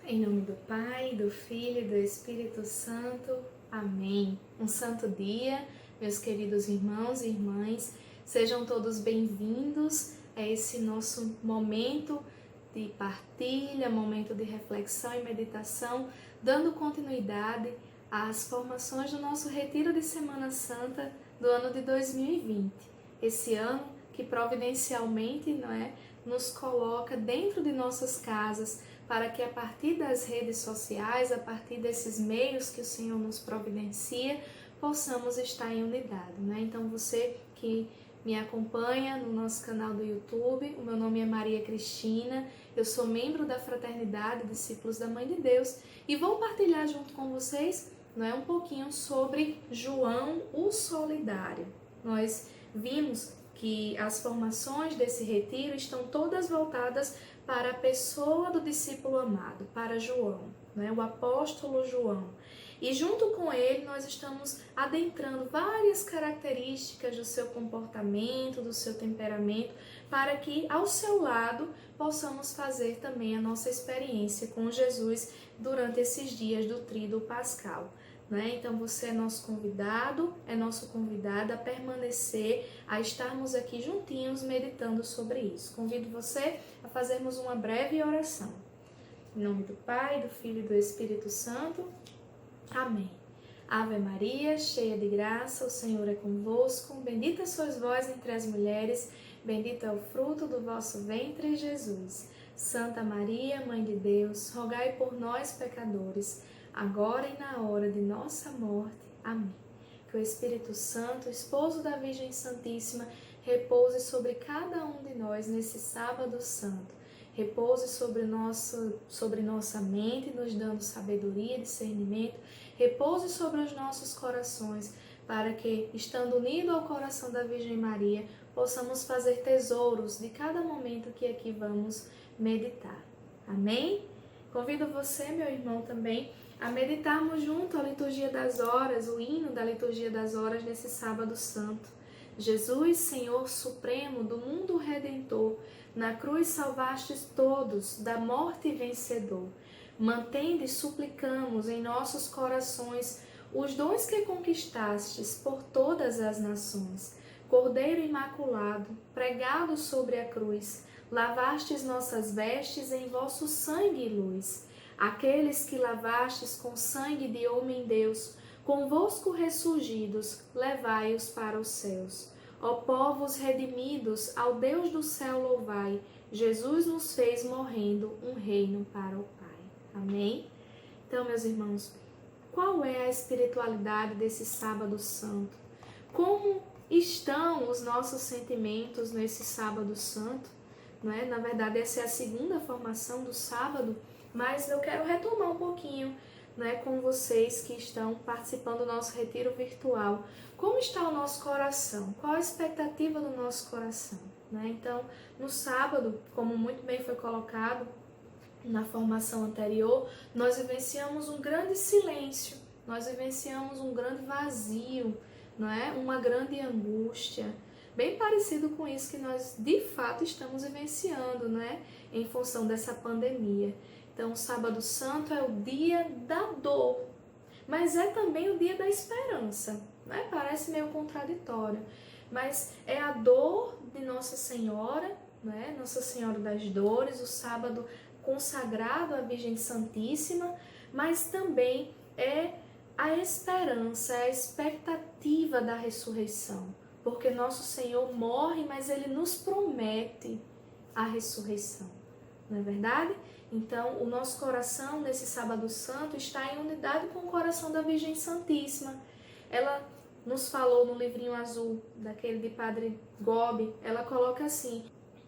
Em nome do Pai, do Filho e do Espírito Santo. Amém. Um santo dia, meus queridos irmãos e irmãs. Sejam todos bem-vindos a esse nosso momento de partilha, momento de reflexão e meditação, dando continuidade às formações do nosso retiro de Semana Santa do ano de 2020. Esse ano que providencialmente, nos coloca dentro de nossas casas, para que a partir das redes sociais, a partir desses meios que o Senhor nos providencia, possamos estar em unidade. Então você que me acompanha no nosso canal do YouTube, o meu nome é Maria Cristina, eu sou membro da Fraternidade Discípulos da Mãe de Deus e vou partilhar junto com vocês um pouquinho sobre João o Solidário. Nós vimos que as formações desse retiro estão todas voltadas para a pessoa do discípulo amado, para João, o apóstolo João. E junto com ele nós estamos adentrando várias características do seu comportamento, do seu temperamento, para que ao seu lado possamos fazer também a nossa experiência com Jesus durante esses dias do Tríduo Pascal. Então você é nosso convidado, é nosso convidado a permanecer, a estarmos aqui juntinhos meditando sobre isso. Convido você a fazermos uma breve oração. Em nome do Pai, do Filho e do Espírito Santo. Amém. Ave Maria, cheia de graça, o Senhor é convosco. Bendita sois vós entre as mulheres, bendito é o fruto do vosso ventre, Jesus. Santa Maria, Mãe de Deus, rogai por nós, pecadores, agora e na hora de nossa morte. Amém. Que o Espírito Santo, esposo da Virgem Santíssima, repouse sobre cada um de nós nesse sábado santo. Repouse sobre nossa mente, nos dando sabedoria, discernimento. Repouse sobre os nossos corações, para que, estando unido ao coração da Virgem Maria, possamos fazer tesouros de cada momento que aqui vamos meditar. Amém? Convido você, meu irmão, também a meditarmos junto a liturgia das horas, o hino da liturgia das horas nesse sábado santo. Jesus, Senhor Supremo do mundo redentor, na cruz salvastes todos, da morte vencedor. Mantende, suplicamos, em nossos corações os dons que conquistastes por todas as nações. Cordeiro imaculado, pregado sobre a cruz, lavastes nossas vestes em vosso sangue e luz. Aqueles que lavastes com sangue de homem-deus, convosco ressurgidos, levai-os para os céus. Ó povos redimidos, ao Deus do céu louvai, Jesus nos fez morrendo um reino para o Pai. Amém? Então, meus irmãos, qual é a espiritualidade desse sábado santo? Como estão os nossos sentimentos nesse sábado santo? Na verdade, essa é a segunda formação do sábado, mas eu quero retomar um pouquinho com vocês que estão participando do nosso retiro virtual. Como está o nosso coração? Qual a expectativa do nosso coração? Então, no sábado, como muito bem foi colocado na formação anterior, nós vivenciamos um grande silêncio, nós vivenciamos um grande vazio, uma grande angústia, bem parecido com isso que nós de fato estamos vivenciando, em função dessa pandemia. Então, o Sábado Santo é o dia da dor, mas é também o dia da esperança, Parece meio contraditório, mas é a dor de Nossa Senhora, Nossa Senhora das Dores, o sábado consagrado à Virgem Santíssima, mas também é a esperança, a expectativa da ressurreição, porque Nosso Senhor morre, mas Ele nos promete a ressurreição, não é verdade? Então, o nosso coração nesse sábado santo está em unidade com o coração da Virgem Santíssima. Ela nos falou no livrinho azul, daquele de Padre Gobi, ela coloca assim: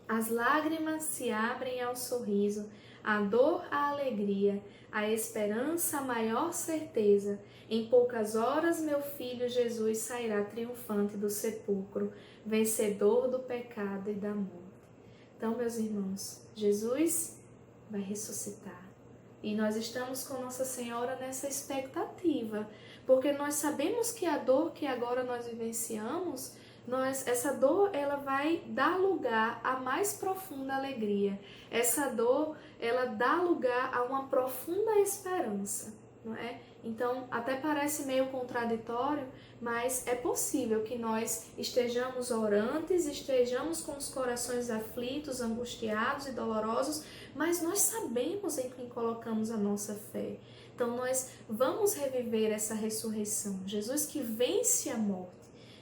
as lágrimas se abrem ao sorriso, a dor à alegria, a esperança à maior certeza. Em poucas horas meu filho Jesus sairá triunfante do sepulcro, vencedor do pecado e da morte. Então, meus irmãos, Jesus vai ressuscitar. E nós estamos com Nossa Senhora nessa expectativa, porque nós sabemos que a dor que agora nós vivenciamos essa dor, ela vai dar lugar à mais profunda alegria. Essa dor, ela dá lugar a uma profunda esperança, não é? Então, até parece meio contraditório, mas é possível que nós estejamos orantes, estejamos com os corações aflitos, angustiados e dolorosos, mas nós sabemos em quem colocamos a nossa fé. Então, nós vamos reviver essa ressurreição. Jesus que vence a morte.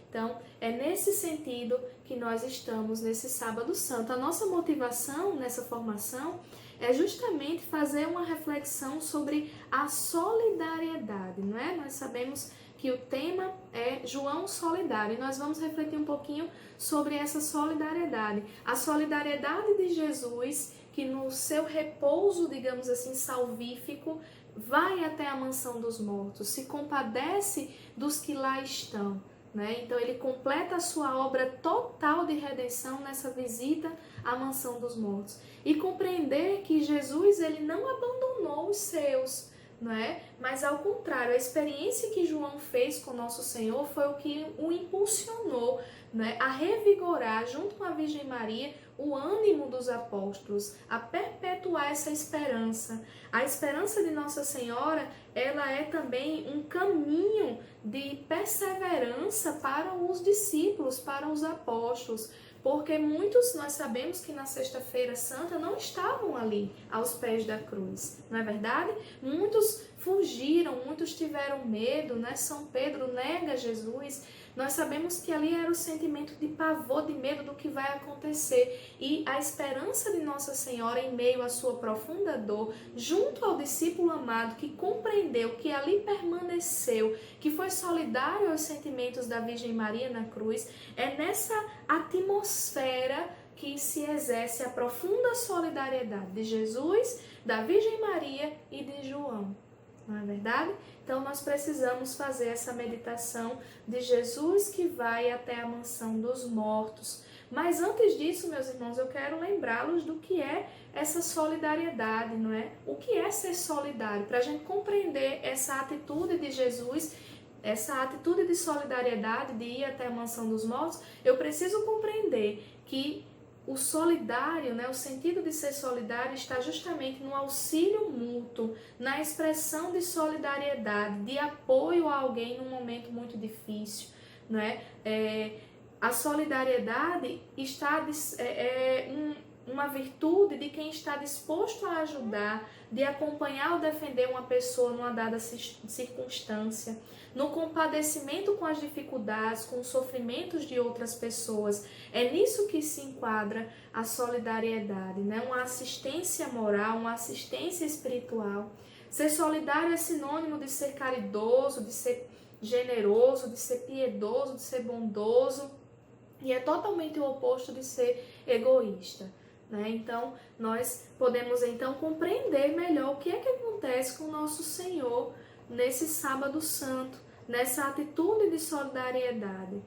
Então, é nesse sentido que nós estamos nesse Sábado Santo. A nossa motivação nessa formação é justamente fazer uma reflexão sobre a solidariedade, não é? Nós sabemos que o tema é João Solidário e nós vamos refletir um pouquinho sobre essa solidariedade. A solidariedade de Jesus, que no seu repouso, digamos assim, salvífico, vai até a mansão dos mortos, se compadece dos que lá estão. Então ele completa a sua obra total de redenção nessa visita à mansão dos mortos. E compreender que Jesus ele não abandonou os seus, mas ao contrário, a experiência que João fez com nosso Senhor foi o que o impulsionou a revigorar, junto com a Virgem Maria, o ânimo dos apóstolos, a perpetuar essa esperança. A esperança de Nossa Senhora, ela é também um caminho de perseverança para os discípulos, para os apóstolos, porque muitos, nós sabemos que na Sexta-feira Santa não estavam ali aos pés da cruz, não é verdade? Muitos fugiram, muitos tiveram medo, São Pedro nega Jesus. Nós sabemos que ali era o sentimento de pavor, de medo do que vai acontecer. E a esperança de Nossa Senhora em meio à sua profunda dor, junto ao discípulo amado que compreendeu, que ali permaneceu, que foi solidário aos sentimentos da Virgem Maria na cruz, é nessa atmosfera que se exerce a profunda solidariedade de Jesus, da Virgem Maria e de João. Não é verdade? Então nós precisamos fazer essa meditação de Jesus que vai até a mansão dos mortos. Mas antes disso, meus irmãos, eu quero lembrá-los do que é essa solidariedade, não é? O que é ser solidário? Para a gente compreender essa atitude de Jesus, essa atitude de solidariedade, de ir até a mansão dos mortos, eu preciso compreender que o solidário, o sentido de ser solidário está justamente no auxílio mútuo, na expressão de solidariedade, de apoio a alguém num momento muito difícil, não é? A solidariedade uma virtude de quem está disposto a ajudar, de acompanhar ou defender uma pessoa numa dada circunstância, no compadecimento com as dificuldades, com os sofrimentos de outras pessoas. É nisso que se enquadra a solidariedade, uma assistência moral, uma assistência espiritual. Ser solidário é sinônimo de ser caridoso, de ser generoso, de ser piedoso, de ser bondoso, e é totalmente o oposto de ser egoísta. Então, nós podemos compreender melhor o que é que acontece com o nosso Senhor nesse Sábado Santo, nessa atitude de solidariedade.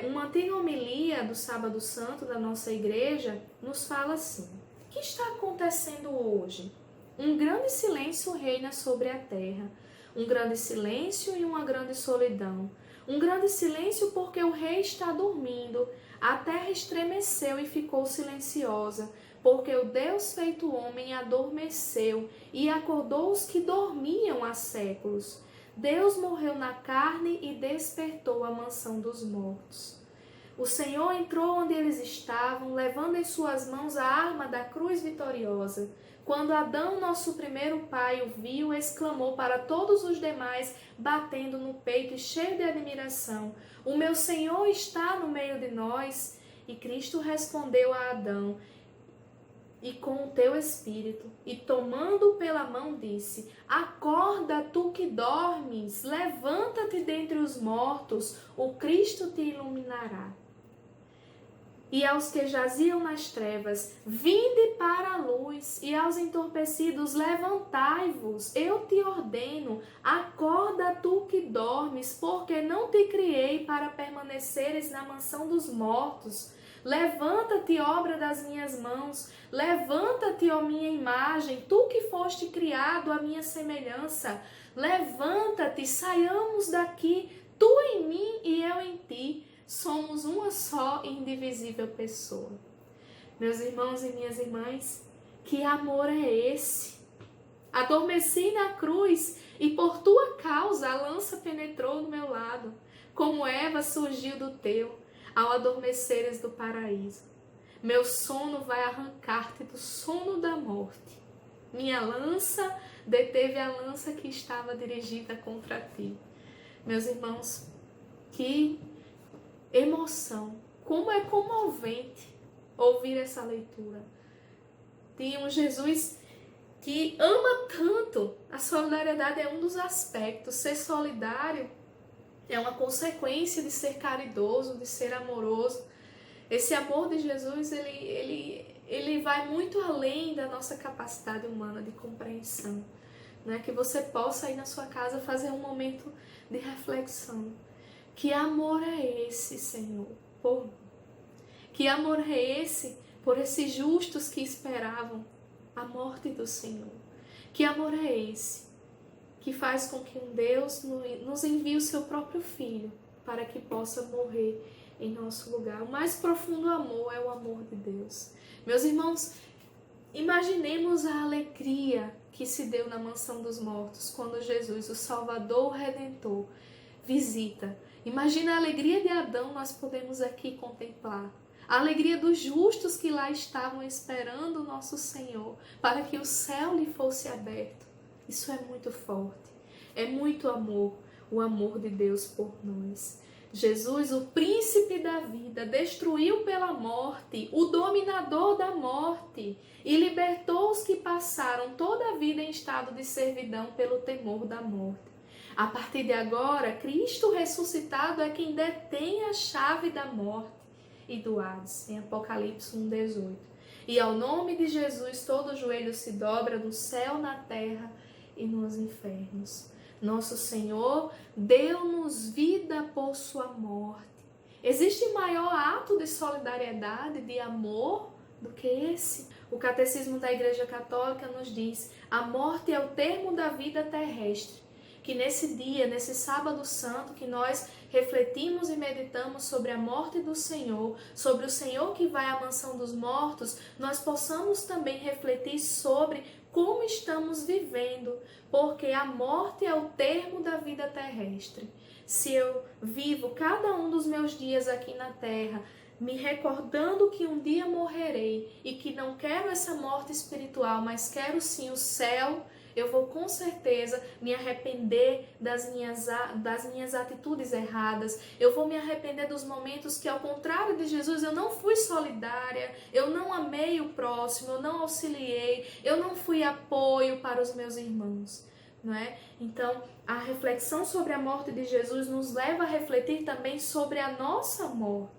Uma antiga homilia do Sábado Santo da nossa igreja nos fala assim: o que está acontecendo hoje? Um grande silêncio reina sobre a terra, um grande silêncio e uma grande solidão. Um grande silêncio porque o rei está dormindo, a terra estremeceu e ficou silenciosa, porque o Deus feito homem adormeceu e acordou os que dormiam há séculos. Deus morreu na carne e despertou a mansão dos mortos. O Senhor entrou onde eles estavam, levando em suas mãos a arma da cruz vitoriosa. Quando Adão, nosso primeiro pai, o viu, exclamou para todos os demais, batendo no peito e cheio de admiração: o meu Senhor está no meio de nós. E Cristo respondeu a Adão: e com o teu espírito, e tomando-o pela mão disse: acorda, tu que dormes, levanta-te dentre os mortos, o Cristo te iluminará. E aos que jaziam nas trevas, vinde para a luz, e aos entorpecidos, levantai-vos, eu te ordeno, acorda tu que dormes, porque não te criei para permaneceres na mansão dos mortos. Levanta-te, obra das minhas mãos, levanta-te, ó minha imagem, tu que foste criado à minha semelhança. Levanta-te, saiamos daqui, tu em mim e eu em ti. somos uma só e indivisível pessoa. Meus irmãos e minhas irmãs, que amor é esse? Adormeci na cruz e por tua causa a lança penetrou no meu lado, como Eva surgiu do teu, ao adormeceres do paraíso. Meu sono vai arrancar-te do sono da morte. Minha lança deteve a lança que estava dirigida contra ti. Meus irmãos, que emoção, como é comovente ouvir essa leitura de um Jesus que ama tanto. A solidariedade é um dos aspectos. Ser solidário é uma consequência de ser caridoso, de ser amoroso. Esse amor de Jesus, ele vai muito além da nossa capacidade humana de compreensão. Né? Que você possa aí na sua casa fazer um momento de reflexão. Que amor é esse, Senhor, por mim? Que amor é esse por esses justos que esperavam a morte do Senhor? Que amor é esse que faz com que um Deus nos envie o seu próprio Filho para que possa morrer em nosso lugar? O mais profundo amor é o amor de Deus. Meus irmãos, imaginemos a alegria que se deu na mansão dos mortos quando Jesus, o Salvador, o Redentor, visita. Imagina a alegria de Adão, nós podemos aqui contemplar. A alegria dos justos que lá estavam esperando o nosso Senhor para que o céu lhe fosse aberto. Isso é muito forte, é muito amor, o amor de Deus por nós. Jesus, o príncipe da vida, destruiu pela morte o dominador da morte e libertou os que passaram toda a vida em estado de servidão pelo temor da morte. A partir de agora, Cristo ressuscitado é quem detém a chave da morte e do Hades, em Apocalipse 1:18. E ao nome de Jesus todo joelho se dobra no céu, na terra e nos infernos. Nosso Senhor deu-nos vida por sua morte. Existe maior ato de solidariedade, de amor, do que esse? O Catecismo da Igreja Católica nos diz: a morte é o termo da vida terrestre. Que nesse dia, nesse sábado santo, que nós refletimos e meditamos sobre a morte do Senhor, sobre o Senhor que vai à mansão dos mortos, nós possamos também refletir sobre como estamos vivendo, porque a morte é o termo da vida terrestre. Se eu vivo cada um dos meus dias aqui na terra, me recordando que um dia morrerei e que não quero essa morte espiritual, mas quero sim o céu, eu vou com certeza me arrepender das minhas atitudes erradas. Eu vou me arrepender dos momentos que, ao contrário de Jesus, eu não fui solidária, eu não amei o próximo, eu não auxiliei, eu não fui apoio para os meus irmãos. Não é? Então, a reflexão sobre a morte de Jesus nos leva a refletir também sobre a nossa morte.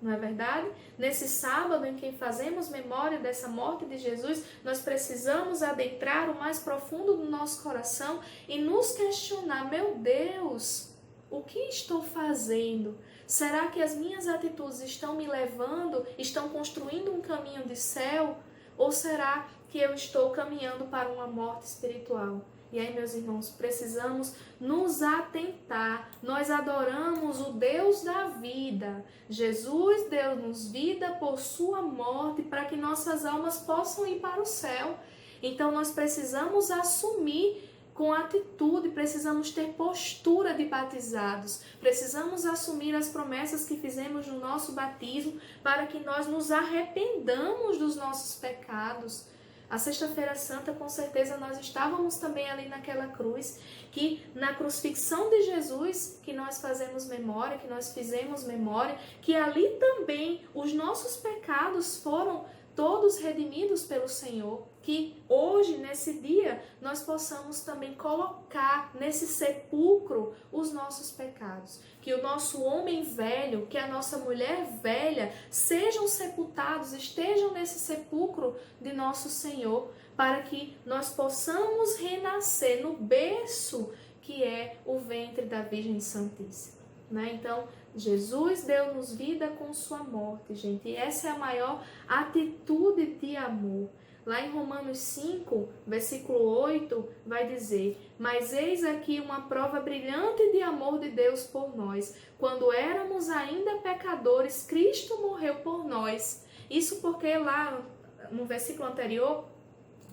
Não é verdade? Nesse sábado em que fazemos memória dessa morte de Jesus, nós precisamos adentrar o mais profundo do nosso coração e nos questionar: meu Deus, o que estou fazendo? Será que as minhas atitudes estão me levando, estão construindo um caminho de céu? Ou será que eu estou caminhando para uma morte espiritual? E aí, meus irmãos, precisamos nos atentar. Nós adoramos o Deus da vida. Jesus deu-nos vida por sua morte para que nossas almas possam ir para o céu. Então, nós precisamos assumir com atitude, precisamos ter postura de batizados. Precisamos assumir as promessas que fizemos no nosso batismo para que nós nos arrependamos dos nossos pecados. A Sexta-feira Santa, com certeza, nós estávamos também ali naquela cruz, que na crucifixão de Jesus, que nós fazemos memória, que nós fizemos memória, que ali também os nossos pecados foram todos redimidos pelo Senhor, que hoje, nesse dia, nós possamos também colocar nesse sepulcro os nossos pecados. Que o nosso homem velho, que a nossa mulher velha, sejam sepultados, estejam nesse sepulcro de nosso Senhor, para que nós possamos renascer no berço que é o ventre da Virgem Santíssima. Né? Então, Jesus deu-nos vida com sua morte, gente. E essa é a maior atitude de amor. Lá em Romanos 5, versículo 8, vai dizer: mas eis aqui uma prova brilhante de amor de Deus por nós. Quando éramos ainda pecadores, Cristo morreu por nós. Isso porque lá no versículo anterior,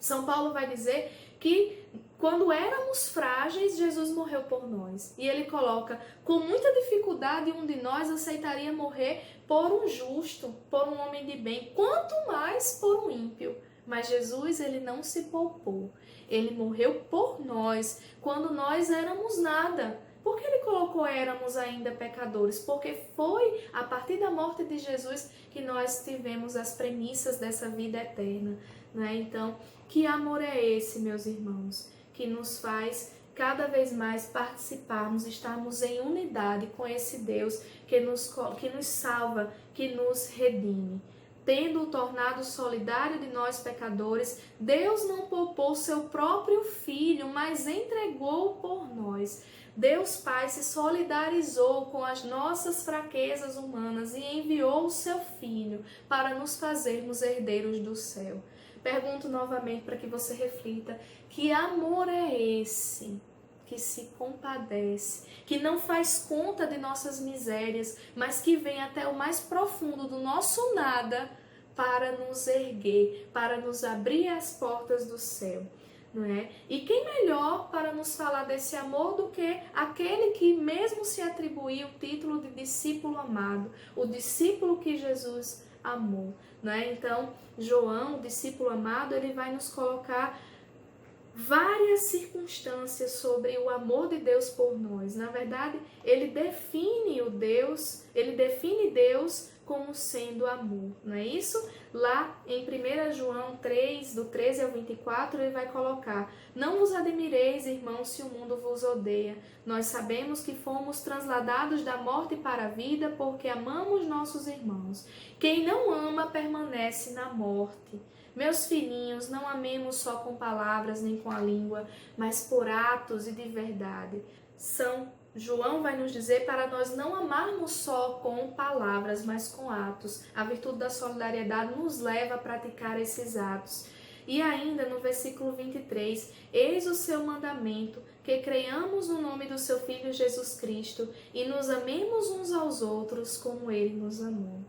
São Paulo vai dizer que quando éramos frágeis, Jesus morreu por nós. E ele coloca: com muita dificuldade um de nós aceitaria morrer por um justo, por um homem de bem, quanto mais por um ímpio. Mas Jesus, ele não se poupou. Ele morreu por nós, quando nós éramos nada. Por que ele colocou éramos ainda pecadores? Porque foi a partir da morte de Jesus que nós tivemos as premissas dessa vida eterna, né? Então, que amor é esse, meus irmãos, que nos faz cada vez mais participarmos, estarmos em unidade com esse Deus que nos salva, que nos redime. Tendo-o tornado solidário de nós pecadores, Deus não poupou seu próprio Filho, mas entregou-o por nós. Deus Pai se solidarizou com as nossas fraquezas humanas e enviou o seu Filho para nos fazermos herdeiros do céu. Pergunto novamente para que você reflita: que amor é esse que se compadece, que não faz conta de nossas misérias, mas que vem até o mais profundo do nosso nada para nos erguer, para nos abrir as portas do céu, não é? E quem melhor para nos falar desse amor do que aquele que mesmo se atribuiu o título de discípulo amado, o discípulo que Jesus amou, não é? Então, João, o discípulo amado, ele vai nos colocar várias circunstâncias sobre o amor de Deus por nós. Na verdade, ele define Deus como sendo amor, não é isso? Lá em 1 João 3, do 13 ao 24, ele vai colocar: não vos admireis, irmãos, se o mundo vos odeia. Nós sabemos que fomos transladados da morte para a vida porque amamos nossos irmãos. Quem não ama permanece na morte. Meus filhinhos, não amemos só com palavras nem com a língua, mas por atos e de verdade. João vai nos dizer para nós não amarmos só com palavras, mas com atos. A virtude da solidariedade nos leva a praticar esses atos. E ainda no versículo 23, eis o seu mandamento, que creiamos no nome do seu Filho Jesus Cristo e nos amemos uns aos outros como ele nos amou.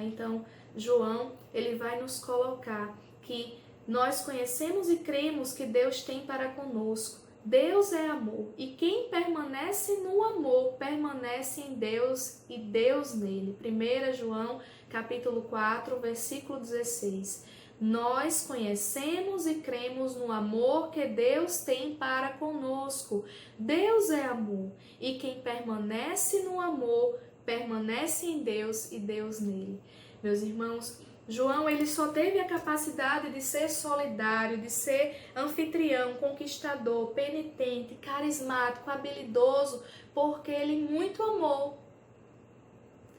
Então, João, ele vai nos colocar que nós conhecemos e cremos que Deus tem para conosco. Deus é amor, e quem permanece no amor, permanece em Deus e Deus nele. 1 João, capítulo 4, versículo 16. Nós conhecemos e cremos no amor que Deus tem para conosco. Deus é amor, e quem permanece no amor, permanece em Deus e Deus nele. Meus irmãos, João, ele só teve a capacidade de ser solidário, de ser anfitrião, conquistador, penitente, carismático, habilidoso, porque ele muito amou.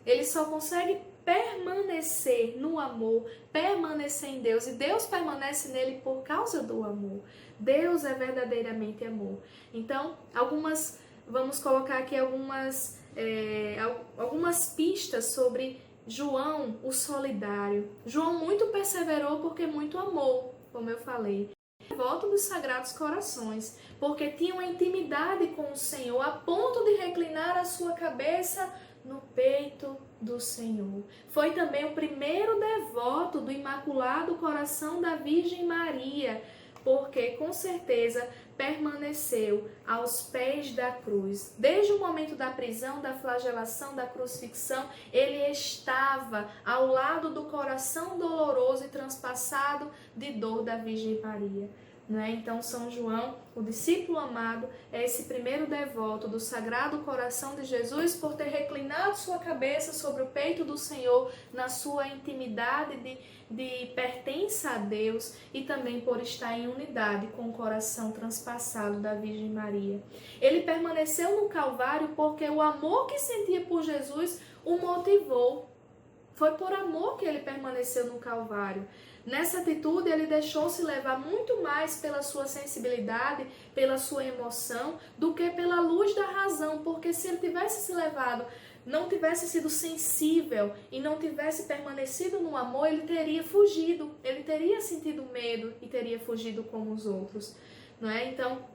Ele só consegue permanecer no amor, permanecer em Deus, e Deus permanece nele por causa do amor. Deus é verdadeiramente amor. Então, vamos colocar aqui algumas pistas sobre João, o solidário. João muito perseverou porque muito amou, como eu falei. Devoto dos Sagrados Corações, porque tinha uma intimidade com o Senhor, a ponto de reclinar a sua cabeça no peito do Senhor. Foi também o primeiro devoto do Imaculado Coração da Virgem Maria, porque com certeza permaneceu aos pés da cruz. Desde o momento da prisão, da flagelação, da crucifixão, ele estava ao lado do coração doloroso e transpassado de dor da Virgem Maria. Então, São João, o discípulo amado, é esse primeiro devoto do Sagrado Coração de Jesus por ter reclinado sua cabeça sobre o peito do Senhor na sua intimidade de pertença a Deus e também por estar em unidade com o coração transpassado da Virgem Maria. Ele permaneceu no Calvário porque o amor que sentia por Jesus o motivou. Foi por amor que ele permaneceu no Calvário. Nessa atitude, ele deixou-se levar muito mais pela sua sensibilidade, pela sua emoção, do que pela luz da razão, porque se ele tivesse se levado não tivesse sido sensível e não tivesse permanecido no amor, ele teria fugido, ele teria sentido medo e teria fugido como os outros, não é? Então,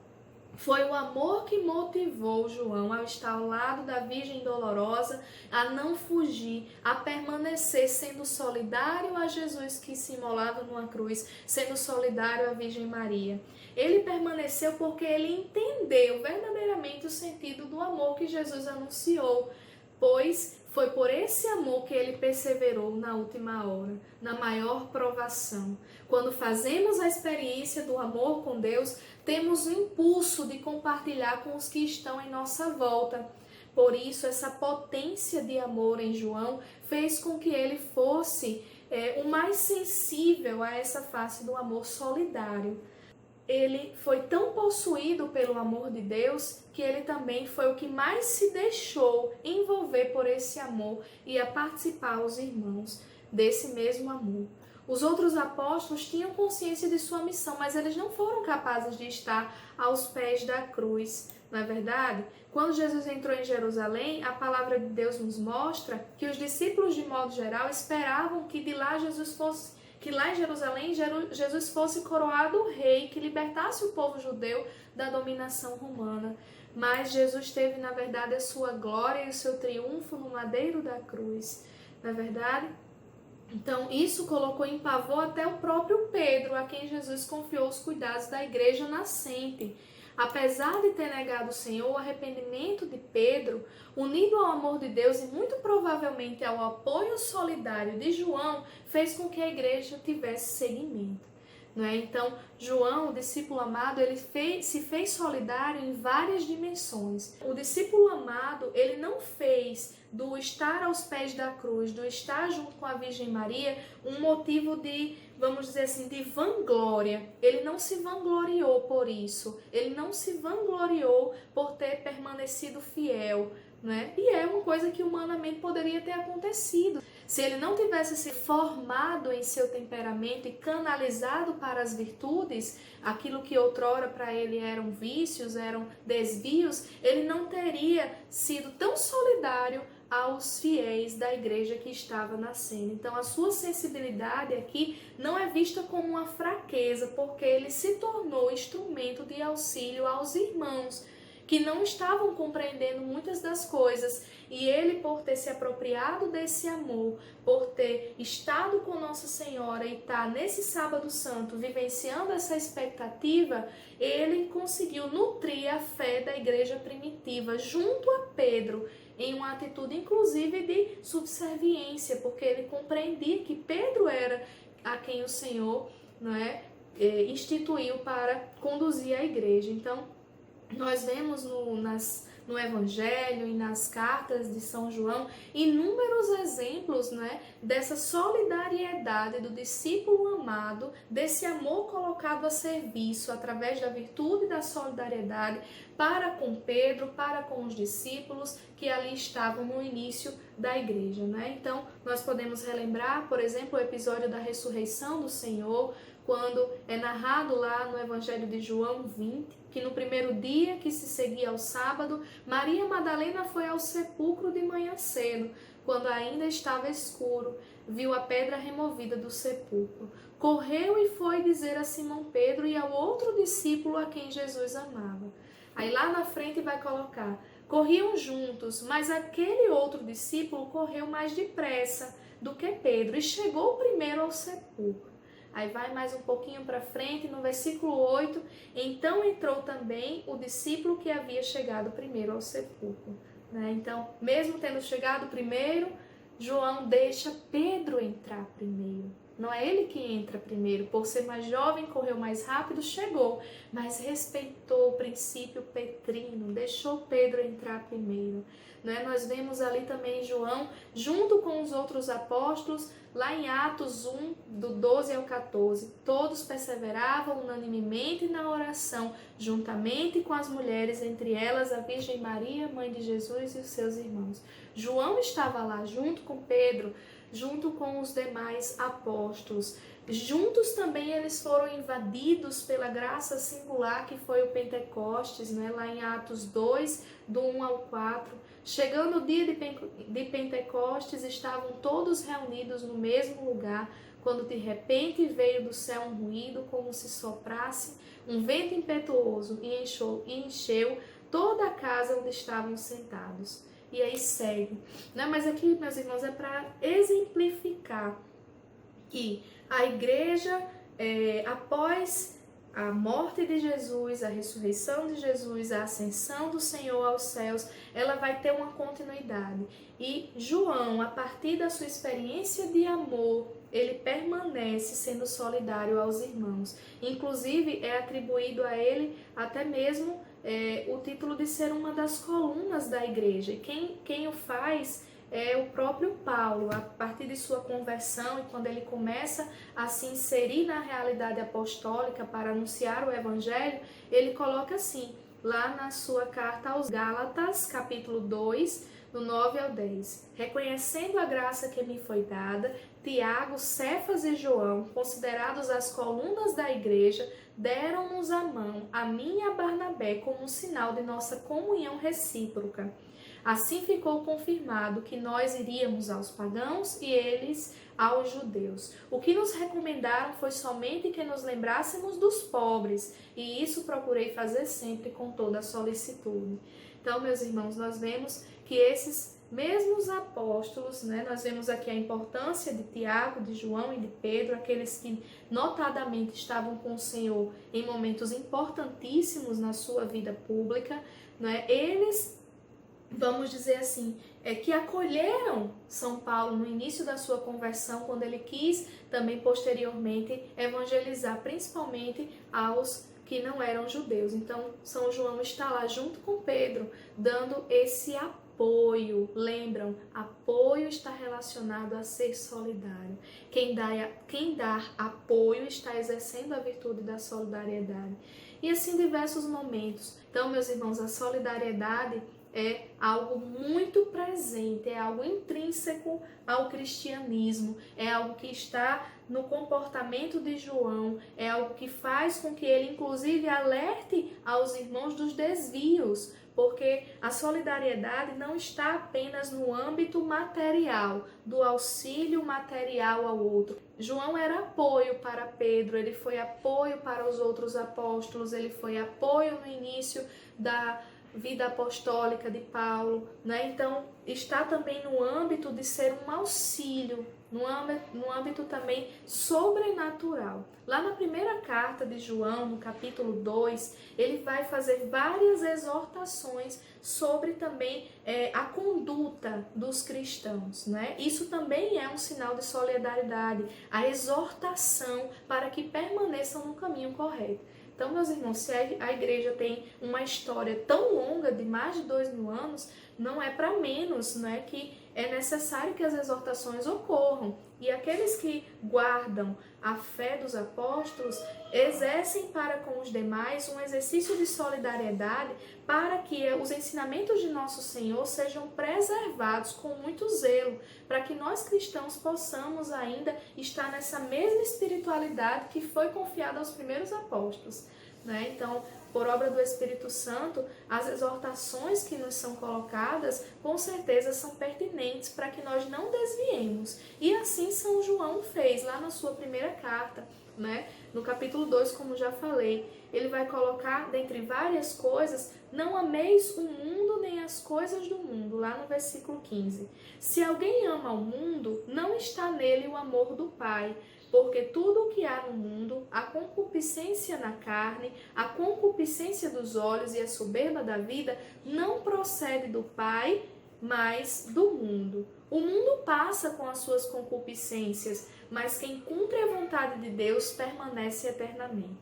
foi o amor que motivou João ao estar ao lado da Virgem Dolorosa, a não fugir, a permanecer sendo solidário a Jesus que se imolava numa cruz, sendo solidário à Virgem Maria. Ele permaneceu porque ele entendeu verdadeiramente o sentido do amor que Jesus anunciou, pois foi por esse amor que ele perseverou na última hora, na maior provação. Quando fazemos a experiência do amor com Deus, temos o impulso de compartilhar com os que estão em nossa volta. Por isso, essa potência de amor em João fez com que ele fosse o mais sensível a essa face do amor solidário. Ele foi tão possuído pelo amor de Deus que ele também foi o que mais se deixou envolver por esse amor e a participar os irmãos desse mesmo amor. Os outros apóstolos tinham consciência de sua missão, mas eles não foram capazes de estar aos pés da cruz, não é verdade? Quando Jesus entrou em Jerusalém, a palavra de Deus nos mostra que os discípulos, de modo geral, esperavam que de lá que lá em Jerusalém, Jesus fosse coroado rei, que libertasse o povo judeu da dominação romana. Mas Jesus teve, na verdade, a sua glória e o seu triunfo no madeiro da cruz, não é verdade? Então, isso colocou em pavor até o próprio Pedro, a quem Jesus confiou os cuidados da igreja nascente. Apesar de ter negado o Senhor, o arrependimento de Pedro, unido ao amor de Deus e muito provavelmente ao apoio solidário de João, fez com que a igreja tivesse seguimento. Não é? Então, João, o discípulo amado, ele se fez solidário em várias dimensões. O discípulo amado, ele não fez do estar aos pés da cruz, do estar junto com a Virgem Maria, um motivo de, vamos dizer assim, de vanglória. Ele não se vangloriou por isso. Ele não se vangloriou por ter permanecido fiel, né? E é uma coisa que humanamente poderia ter acontecido. Se ele não tivesse se formado em seu temperamento e canalizado para as virtudes, aquilo que outrora para ele eram vícios, eram desvios, ele não teria sido tão solidário aos fiéis da igreja que estava nascendo. Então, a sua sensibilidade aqui não é vista como uma fraqueza, porque ele se tornou instrumento de auxílio aos irmãos que não estavam compreendendo muitas das coisas, e ele, por ter se apropriado desse amor, por ter estado com Nossa Senhora e estar nesse sábado santo vivenciando essa expectativa, ele conseguiu nutrir a fé da igreja primitiva junto a Pedro, em uma atitude inclusive de subserviência, porque ele compreendia que Pedro era a quem o Senhor, não é, instituiu para conduzir a igreja. Então, nós vemos no Evangelho e nas cartas de São João inúmeros exemplos, né, dessa solidariedade do discípulo amado, desse amor colocado a serviço através da virtude da solidariedade para com Pedro, para com os discípulos que ali estavam no início da igreja, né? Então, nós podemos relembrar, por exemplo, o episódio da ressurreição do Senhor, quando é narrado lá no Evangelho de João 20, que no primeiro dia que se seguia ao sábado, Maria Madalena foi ao sepulcro de manhã cedo, quando ainda estava escuro, viu a pedra removida do sepulcro. Correu e foi dizer a Simão Pedro e ao outro discípulo a quem Jesus amava. Aí lá na frente vai colocar, corriam juntos, mas aquele outro discípulo correu mais depressa do que Pedro e chegou primeiro ao sepulcro. Aí vai mais um pouquinho para frente, no versículo 8, então entrou também o discípulo que havia chegado primeiro ao sepulcro. Né? Então, mesmo tendo chegado primeiro, João deixa Pedro entrar primeiro. Não é ele que entra primeiro, por ser mais jovem, correu mais rápido, chegou, mas respeitou o princípio petrino, deixou Pedro entrar primeiro. Né? Nós vemos ali também João, junto com os outros apóstolos, lá em Atos 1, do 12 ao 14, todos perseveravam unanimemente na oração, juntamente com as mulheres, entre elas a Virgem Maria, mãe de Jesus e os seus irmãos. João estava lá junto com Pedro, junto com os demais apóstolos, Juntos também eles foram invadidos pela graça singular que foi o Pentecostes, né? Lá em Atos 2, do 1 ao 4. Chegando o dia de Pentecostes, estavam todos reunidos no mesmo lugar, quando de repente veio do céu um ruído, como se soprasse um vento impetuoso, e encheu toda a casa onde estavam sentados. E aí segue. Né? Mas aqui, meus irmãos, é para exemplificar que a igreja, após a morte de Jesus, a ressurreição de Jesus, a ascensão do Senhor aos céus, ela vai ter uma continuidade. E João, a partir da sua experiência de amor, ele permanece sendo solidário aos irmãos. Inclusive, é atribuído a ele até mesmo o título de ser uma das colunas da igreja. E quem o faz é o próprio Paulo, a partir de sua conversão e quando ele começa a se inserir na realidade apostólica para anunciar o evangelho, ele coloca assim, lá na sua carta aos Gálatas, capítulo 2, do 9 ao 10. Reconhecendo a graça que me foi dada, Tiago, Cefas e João, considerados as colunas da igreja, deram-nos a mão, a mim e a Barnabé, como um sinal de nossa comunhão recíproca. Assim ficou confirmado que nós iríamos aos pagãos e eles aos judeus. O que nos recomendaram foi somente que nos lembrássemos dos pobres, e isso procurei fazer sempre com toda a solicitude. Então, meus irmãos, nós vemos que esses mesmos apóstolos, né, nós vemos aqui a importância de Tiago, de João e de Pedro, aqueles que notadamente estavam com o Senhor em momentos importantíssimos na sua vida pública, né, eles, vamos dizer assim, que acolheram São Paulo no início da sua conversão, quando ele quis também posteriormente evangelizar, principalmente aos que não eram judeus. Então, São João está lá junto com Pedro, dando esse apoio. Lembram? Apoio está relacionado a ser solidário. Quem dá apoio está exercendo a virtude da solidariedade. E assim diversos momentos. Então, meus irmãos, a solidariedade é algo muito presente, é algo intrínseco ao cristianismo, é algo que está no comportamento de João, é algo que faz com que ele, inclusive, alerte aos irmãos dos desvios, porque a solidariedade não está apenas no âmbito material, do auxílio material ao outro. João era apoio para Pedro, ele foi apoio para os outros apóstolos, ele foi apoio no início da vida apostólica de Paulo, né? Então está também no âmbito de ser um auxílio, no âmbito também sobrenatural. Lá na primeira carta de João, no capítulo 2, ele vai fazer várias exortações sobre também a conduta dos cristãos, né? Isso também é um sinal de solidariedade, a exortação para que permaneçam no caminho correto. Então, meus irmãos, se a igreja tem uma história tão longa, de mais de 2000 anos, não é para menos, não é que é necessário que as exortações ocorram. E aqueles que guardam a fé dos apóstolos exercem para com os demais um exercício de solidariedade para que os ensinamentos de nosso Senhor sejam preservados com muito zelo, para que nós cristãos possamos ainda estar nessa mesma espiritualidade que foi confiada aos primeiros apóstolos, né? Então, por obra do Espírito Santo, as exortações que nos são colocadas, com certeza são pertinentes para que nós não desviemos. E assim São João fez lá na sua primeira carta, né? No capítulo 2, como já falei, ele vai colocar, dentre várias coisas, não ameis o mundo nem as coisas do mundo, lá no versículo 15. Se alguém ama o mundo, não está nele o amor do Pai. Porque tudo o que há no mundo, a concupiscência na carne, a concupiscência dos olhos e a soberba da vida, não procede do Pai, mas do mundo. O mundo passa com as suas concupiscências, mas quem cumpre a vontade de Deus permanece eternamente.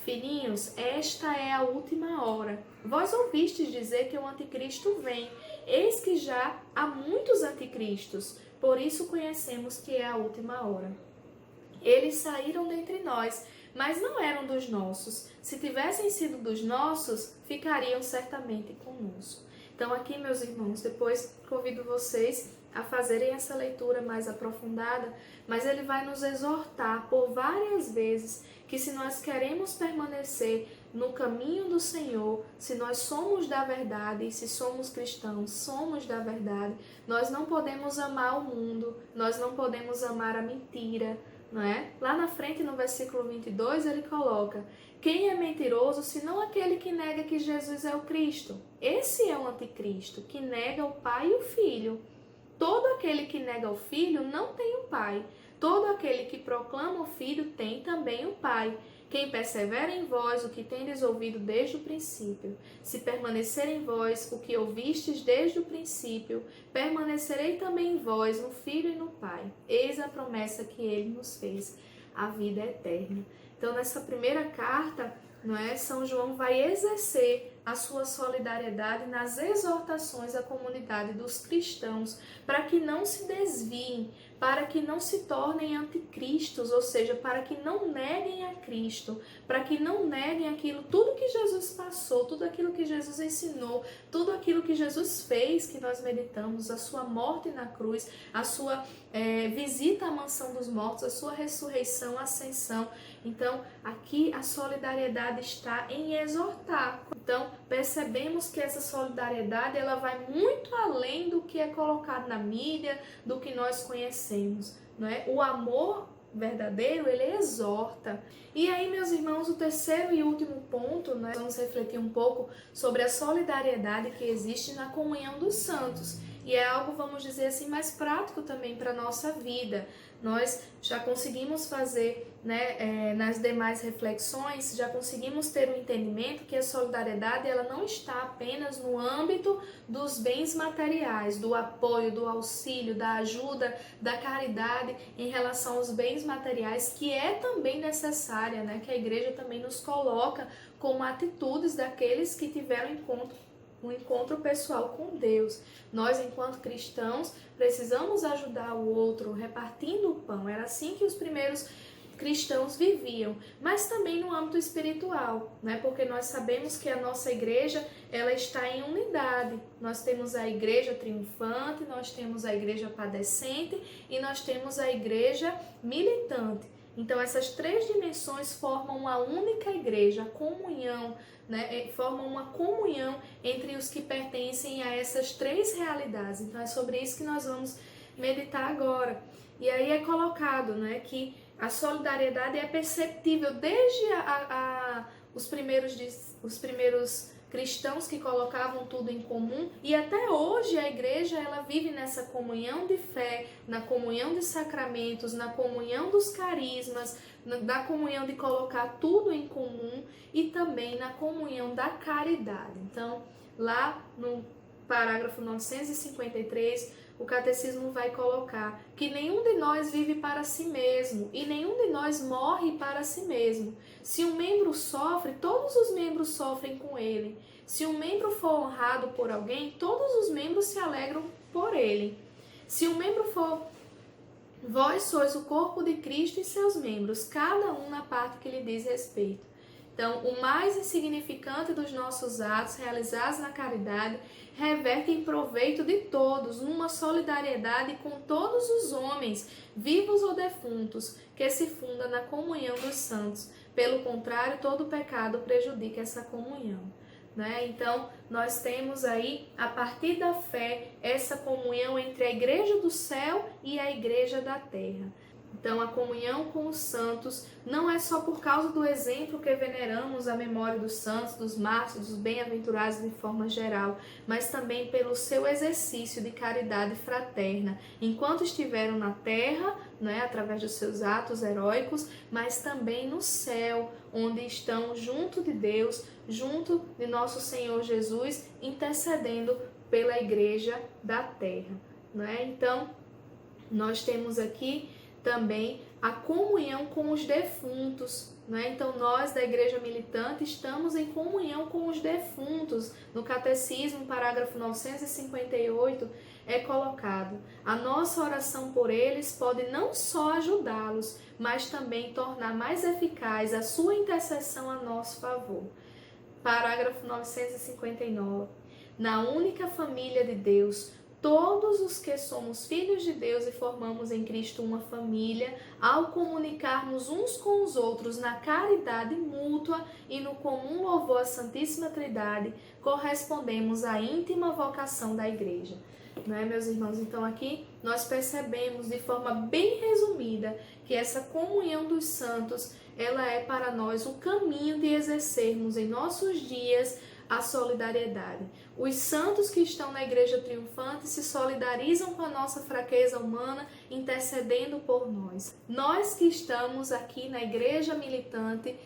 Filhinhos, esta é a última hora. Vós ouvistes dizer que o anticristo vem. Eis que já há muitos anticristos, por isso conhecemos que é a última hora. Eles saíram dentre nós, mas não eram dos nossos. Se tivessem sido dos nossos, ficariam certamente conosco. Então aqui, meus irmãos, depois convido vocês a fazerem essa leitura mais aprofundada, mas ele vai nos exortar por várias vezes que se nós queremos permanecer no caminho do Senhor, se nós somos da verdade, e se somos cristãos, somos da verdade, nós não podemos amar o mundo, nós não podemos amar a mentira, não é? Lá na frente, no versículo 22, ele coloca: quem é mentiroso, senão aquele que nega que Jesus é o Cristo? Esse é o anticristo, que nega o Pai e o Filho. Todo aquele que nega o Filho não tem o Pai. Todo aquele que proclama o Filho tem também o Pai. Quem persevera em vós o que tendes ouvido desde o princípio. Se permanecer em vós o que ouvistes desde o princípio, permanecerei também em vós, no Filho e no Pai. Eis a promessa que ele nos fez, a vida eterna. Então, nessa primeira carta, não é, São João vai exercer a sua solidariedade nas exortações à comunidade dos cristãos, para que não se desviem, para que não se tornem anticristos, ou seja, para que não neguem a Cristo, para que não neguem aquilo, tudo que Jesus passou, tudo aquilo que Jesus ensinou, tudo aquilo que Jesus fez, que nós meditamos, a sua morte na cruz, a sua visita à mansão dos mortos, a sua ressurreição, ascensão. Então, aqui a solidariedade está em exortar. Então, percebemos que essa solidariedade ela vai muito além do que é colocado na mídia, do que nós conhecemos, não é? O amor verdadeiro, ele exorta. E aí, meus irmãos, o terceiro e último ponto, nós vamos refletir um pouco sobre a solidariedade que existe na comunhão dos santos. E é algo, vamos dizer assim, mais prático também para a nossa vida. Nós já conseguimos fazer, nas demais reflexões, já conseguimos ter o entendimento que a solidariedade ela não está apenas no âmbito dos bens materiais, do apoio, do auxílio, da ajuda, da caridade em relação aos bens materiais, que é também necessária, que a igreja também nos coloca como atitudes daqueles que tiveram um encontro pessoal com Deus. Nós, enquanto cristãos, precisamos ajudar o outro repartindo o pão. Era assim que os primeiros cristãos viviam, mas também no âmbito espiritual, porque nós sabemos que a nossa igreja ela está em unidade. Nós temos a igreja triunfante, nós temos a igreja padecente e nós temos a igreja militante. Então essas três dimensões formam uma única igreja, a comunhão, formam uma comunhão entre os que pertencem a essas três realidades. Então é sobre isso que nós vamos meditar agora. E aí é colocado que a solidariedade é perceptível desde os primeiros cristãos que colocavam tudo em comum, e até hoje a igreja ela vive nessa comunhão de fé, na comunhão de sacramentos, na comunhão dos carismas, na comunhão de colocar tudo em comum e também na comunhão da caridade. Então, lá no parágrafo 953, o catecismo vai colocar que nenhum de nós vive para si mesmo e nenhum de nós morre para si mesmo. Se um membro sofre, todos os membros sofrem com ele. Se um membro for honrado por alguém, todos os membros se alegram por ele. Se um membro for... Vós sois o corpo de Cristo e seus membros, cada um na parte que lhe diz respeito. Então, o mais insignificante dos nossos atos realizados na caridade reverte em proveito de todos, numa solidariedade com todos os homens, vivos ou defuntos, que se funda na comunhão dos santos. Pelo contrário, todo pecado prejudica essa comunhão. Então, nós temos aí, a partir da fé, essa comunhão entre a igreja do céu e a igreja da terra. Então, a comunhão com os santos não é só por causa do exemplo que veneramos a memória dos santos, dos mártires, dos bem-aventurados de forma geral, mas também pelo seu exercício de caridade fraterna, enquanto estiveram na terra, através dos seus atos heróicos, mas também no céu, onde estão junto de Deus, junto de nosso Senhor Jesus, intercedendo pela igreja da terra. Então, nós temos aqui também a comunhão com os defuntos. Então, nós da Igreja Militante estamos em comunhão com os defuntos. No Catecismo, parágrafo 958, é colocado: a nossa oração por eles pode não só ajudá-los, mas também tornar mais eficaz a sua intercessão a nosso favor. Parágrafo 959. na única família de Deus, todos os que somos filhos de Deus e formamos em Cristo uma família, ao comunicarmos uns com os outros na caridade mútua e no comum louvor à Santíssima Trindade, correspondemos à íntima vocação da Igreja. Não é, meus irmãos? Então aqui nós percebemos de forma bem resumida que essa comunhão dos santos, ela é para nós o caminho de exercermos em nossos dias a solidariedade. Os santos que estão na Igreja Triunfante se solidarizam com a nossa fraqueza humana, intercedendo por nós. Nós que estamos aqui na Igreja Militante,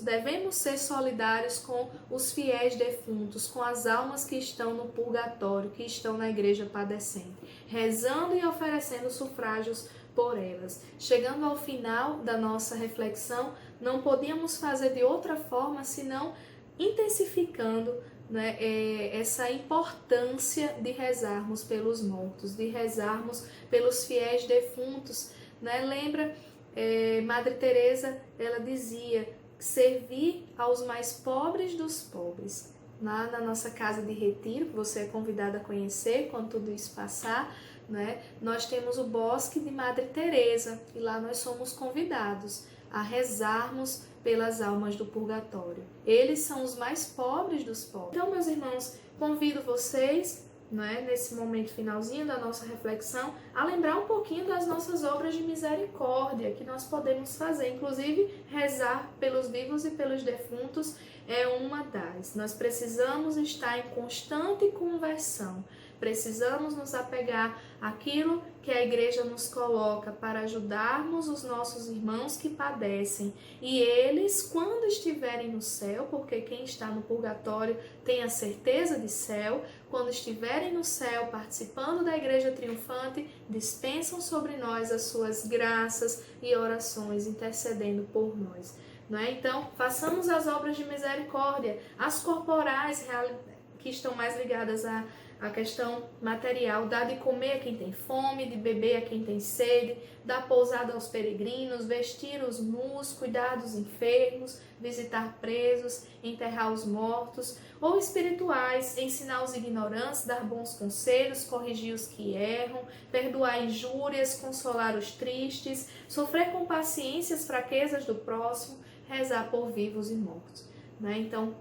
devemos ser solidários com os fiéis defuntos, com as almas que estão no purgatório, que estão na Igreja padecente, rezando e oferecendo sufrágios por elas. Chegando ao final da nossa reflexão, não podíamos fazer de outra forma senão intensificando, né, essa importância de rezarmos pelos mortos, de rezarmos pelos fiéis defuntos. Né? Lembra, Madre Teresa, ela dizia, servir aos mais pobres dos pobres. Lá na nossa casa de retiro, que você é convidada a conhecer quando tudo isso passar, né, nós temos o Bosque de Madre Teresa, e lá nós somos convidados a rezarmos pelas almas do purgatório. Eles são os mais pobres dos pobres. Então, meus irmãos, convido vocês, né, nesse momento finalzinho da nossa reflexão, a lembrar um pouquinho das nossas obras de misericórdia que nós podemos fazer. Inclusive, rezar pelos vivos e pelos defuntos é uma das. Nós precisamos estar em constante conversão. Precisamos nos apegar àquilo que a Igreja nos coloca para ajudarmos os nossos irmãos que padecem. E eles, quando estiverem no céu, porque quem está no purgatório tem a certeza de céu, quando estiverem no céu participando da Igreja Triunfante, dispensam sobre nós as suas graças e orações, intercedendo por nós. Não é? Então, façamos as obras de misericórdia, as corporais que estão mais ligadas à questão material, dar de comer a quem tem fome, de beber a quem tem sede, dar pousada aos peregrinos, vestir os nus, cuidar dos enfermos, visitar presos, enterrar os mortos, ou espirituais, ensinar os ignorantes, dar bons conselhos, corrigir os que erram, perdoar injúrias, consolar os tristes, sofrer com paciência as fraquezas do próximo, rezar por vivos e mortos. Né? Então,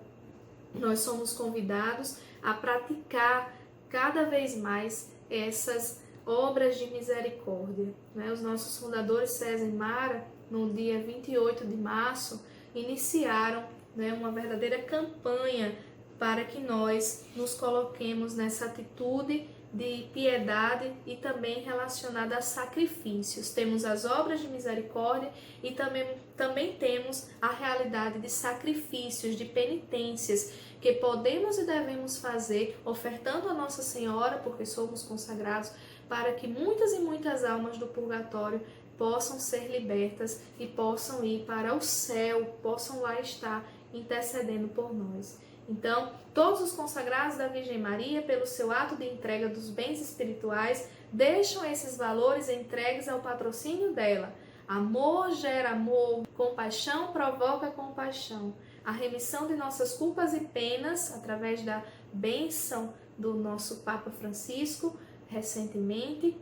nós somos convidados a praticar cada vez mais essas obras de misericórdia. Né? Os nossos fundadores, César e Mara, no dia 28 de março, iniciaram, né, uma verdadeira campanha para que nós nos coloquemos nessa atitude de piedade e também relacionada a sacrifícios. Temos as obras de misericórdia e também temos a realidade de sacrifícios, de penitências, que podemos e devemos fazer, ofertando a Nossa Senhora, porque somos consagrados, para que muitas e muitas almas do purgatório possam ser libertas e possam ir para o céu, possam lá estar intercedendo por nós. Então, todos os consagrados da Virgem Maria, pelo seu ato de entrega dos bens espirituais, deixam esses valores entregues ao patrocínio dela. Amor gera amor, compaixão provoca compaixão. A remissão de nossas culpas e penas, através da bênção do nosso Papa Francisco, recentemente,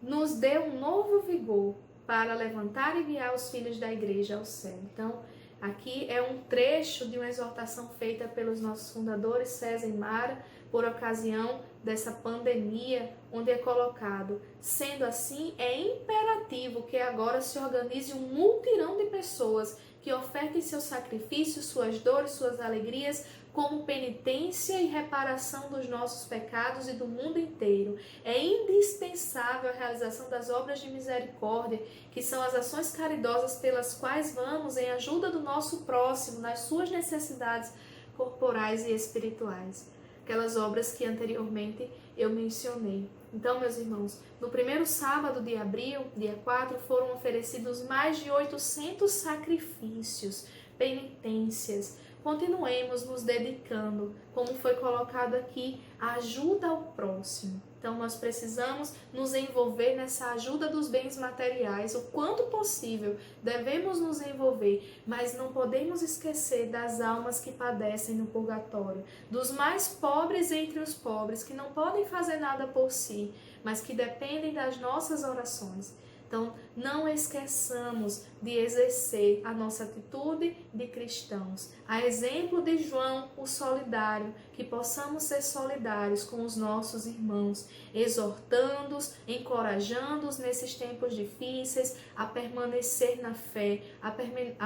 nos deu um novo vigor para levantar e guiar os filhos da Igreja ao céu. Então, aqui é um trecho de uma exortação feita pelos nossos fundadores, César e Mara, por ocasião dessa pandemia, onde é colocado: sendo assim, é imperativo que agora se organize um multirão de pessoas que ofertem seus sacrifícios, suas dores, suas alegrias, como penitência e reparação dos nossos pecados e do mundo inteiro. É indispensável a realização das obras de misericórdia, que são as ações caridosas pelas quais vamos em ajuda do nosso próximo, nas suas necessidades corporais e espirituais. Aquelas obras que anteriormente eu mencionei. Então, meus irmãos, no primeiro sábado de abril, dia 4, foram oferecidos mais de 800 sacrifícios, penitências, continuemos nos dedicando, como foi colocado aqui, a ajuda ao próximo. Então nós precisamos nos envolver nessa ajuda dos bens materiais, o quanto possível devemos nos envolver, mas não podemos esquecer das almas que padecem no purgatório, dos mais pobres entre os pobres, que não podem fazer nada por si, mas que dependem das nossas orações. Então, não esqueçamos de exercer a nossa atitude de cristãos. A exemplo de João, o solidário, que possamos ser solidários com os nossos irmãos, exortando-os, encorajando-os nesses tempos difíceis, a permanecer na fé, a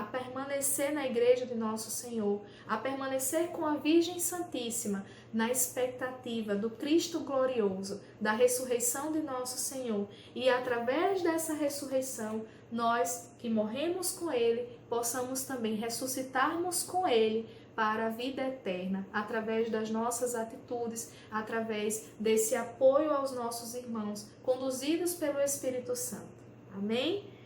permanecer na igreja de nosso Senhor, a permanecer com a Virgem Santíssima, na expectativa do Cristo glorioso, da ressurreição de nosso Senhor. E através dessa ressurreição, nós que morremos com Ele, possamos também ressuscitarmos com Ele para a vida eterna, através das nossas atitudes, através desse apoio aos nossos irmãos, conduzidos pelo Espírito Santo. Amém?